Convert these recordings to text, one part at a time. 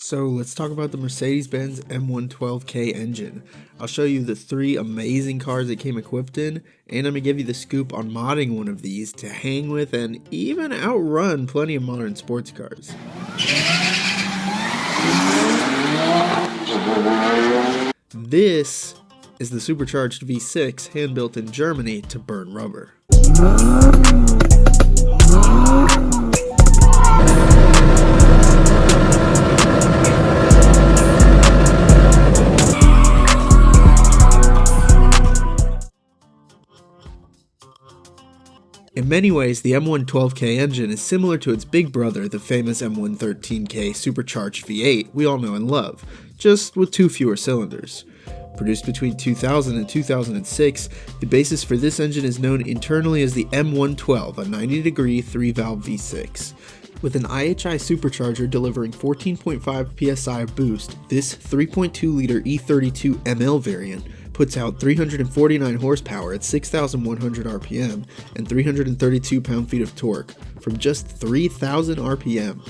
So let's talk about the Mercedes-Benz M112K engine. I'll show you the 3 amazing cars it came equipped in, and I'm going to give you the scoop on modding one of these to hang with and even outrun plenty of modern sports cars. This is the supercharged V6 hand-built in Germany to burn rubber. In many ways, the M112K engine is similar to its big brother, the famous M113K supercharged V8 we all know and love, just with 2 fewer cylinders. Produced between 2000 and 2006, the basis for this engine is known internally as the M112, a 90-degree 3-valve V6. With an IHI supercharger delivering 14.5 psi of boost, this 3.2-liter E32 ML variant puts out 349 horsepower at 6,100 RPM and 332 pound-feet of torque from just 3,000 RPM.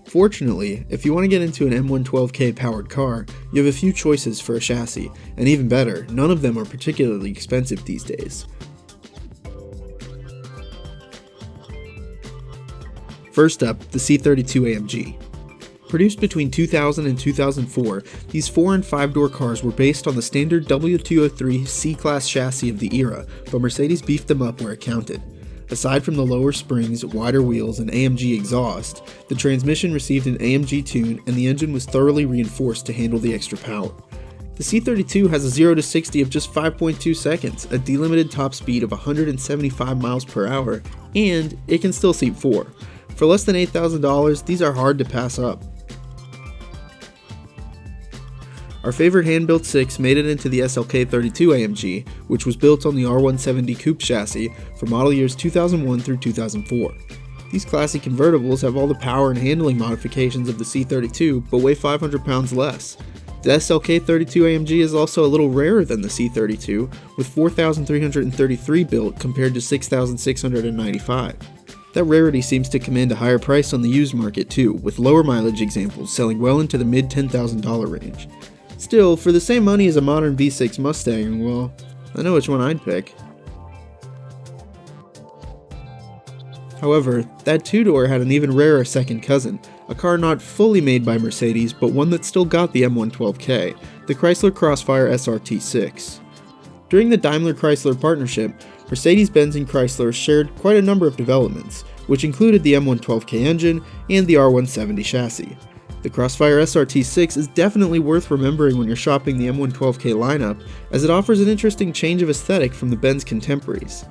Fortunately, if you want to get into an M112K powered car, you have a few choices for a chassis, and even better, none of them are particularly expensive these days. First up, the C32 AMG. Produced between 2000 and 2004, these 4- and 5-door cars were based on the standard W203 C-Class chassis of the era, but Mercedes beefed them up where it counted. Aside from the lower springs, wider wheels, and AMG exhaust, the transmission received an AMG tune and the engine was thoroughly reinforced to handle the extra power. The C32 has a 0 to 60 of just 5.2 seconds, a delimited top speed of 175 miles per hour, and it can still seat 4. For less than $8,000, these are hard to pass up. Our favorite hand-built 6 made it into the SLK 32 AMG, which was built on the R170 coupe chassis for model years 2001 through 2004. These classy convertibles have all the power and handling modifications of the C32, but weigh 500 pounds less. The SLK 32 AMG is also a little rarer than the C32, with 4,333 built compared to 6,695. That rarity seems to command a higher price on the used market too, with lower mileage examples selling well into the mid $10,000 range. Still, for the same money as a modern V6 Mustang, well, I know which one I'd pick. However, that 2-door had an even rarer second cousin, a car not fully made by Mercedes, but one that still got the M112K, the Chrysler Crossfire SRT6. During the Daimler-Chrysler partnership, Mercedes-Benz and Chrysler shared quite a number of developments, which included the M112K engine and the R170 chassis. The Crossfire SRT6 is definitely worth remembering when you're shopping the M112K lineup, as it offers an interesting change of aesthetic from the Benz contemporaries.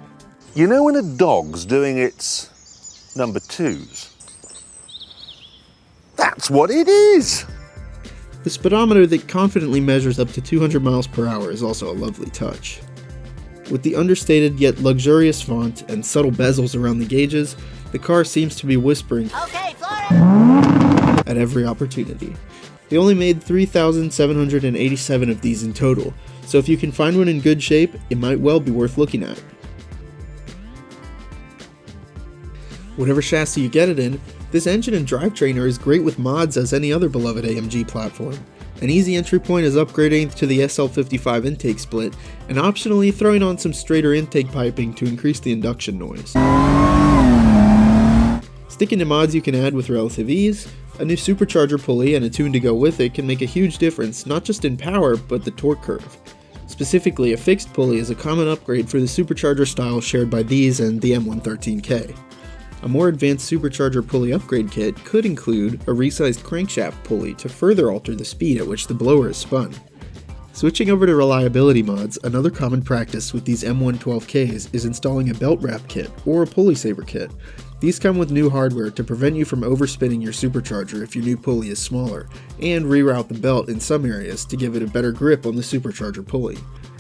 You know when a dog's doing its number 2s? That's what it is! The speedometer that confidently measures up to 200 miles per hour is also a lovely touch. With the understated yet luxurious font and subtle bezels around the gauges, the car seems to be whispering, "Okay, Florida!" at every opportunity. They only made 3,787 of these in total, so if you can find one in good shape, it might well be worth looking at. Whatever chassis you get it in, this engine and drivetrain are as great with mods as any other beloved AMG platform. An easy entry point is upgrading to the SL55 intake split, and optionally throwing on some straighter intake piping to increase the induction noise. Sticking to mods you can add with relative ease, a new supercharger pulley and a tune to go with it can make a huge difference not just in power, but the torque curve. Specifically, a fixed pulley is a common upgrade for the supercharger style shared by these and the M113K. A more advanced supercharger pulley upgrade kit could include a resized crankshaft pulley to further alter the speed at which the blower is spun. Switching over to reliability mods, another common practice with these M112Ks is installing a belt wrap kit or a pulley saver kit. These come with new hardware to prevent you from overspinning your supercharger if your new pulley is smaller, and reroute the belt in some areas to give it a better grip on the supercharger pulley.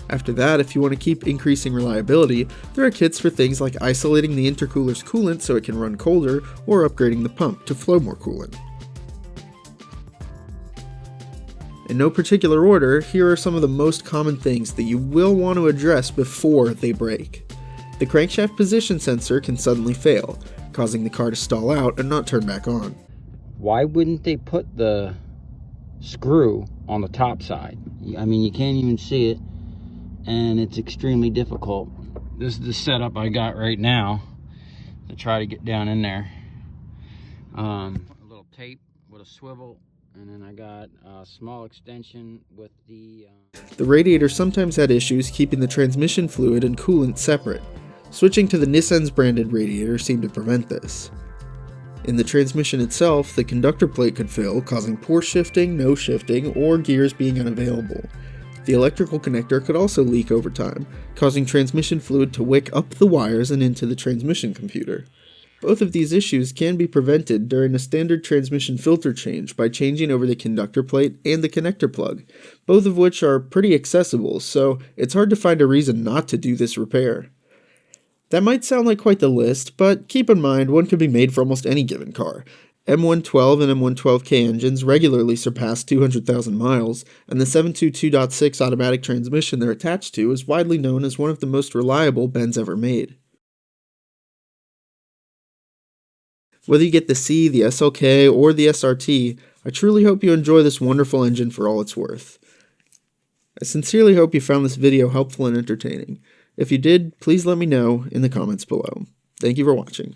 After that, if you want to keep increasing reliability, there are kits for things like isolating the intercooler's coolant so it can run colder, or upgrading the pump to flow more coolant. In no particular order, here are some of the most common things that you will want to address before they break. The crankshaft position sensor can suddenly fail, causing the car to stall out and not turn back on. Why wouldn't they put the screw on the top side? I mean, you can't even see it, and it's extremely difficult. This is the setup I got right now to try to get down in there. A little tape with a swivel, and then I got a small extension with the... The radiator sometimes had issues keeping the transmission fluid and coolant separate. Switching to the Nissan's branded radiator seemed to prevent this. In the transmission itself, the conductor plate could fail, causing poor shifting, no shifting, or gears being unavailable. The electrical connector could also leak over time, causing transmission fluid to wick up the wires and into the transmission computer. Both of these issues can be prevented during a standard transmission filter change by changing over the conductor plate and the connector plug, both of which are pretty accessible, so it's hard to find a reason not to do this repair. That might sound like quite the list, but keep in mind one could be made for almost any given car. M112 and M112K engines regularly surpass 200,000 miles, and the 722.6 automatic transmission they're attached to is widely known as one of the most reliable Benz ever made. Whether you get the C, the SLK, or the SRT, I truly hope you enjoy this wonderful engine for all it's worth. I sincerely hope you found this video helpful and entertaining. If you did, please let me know in the comments below. Thank you for watching.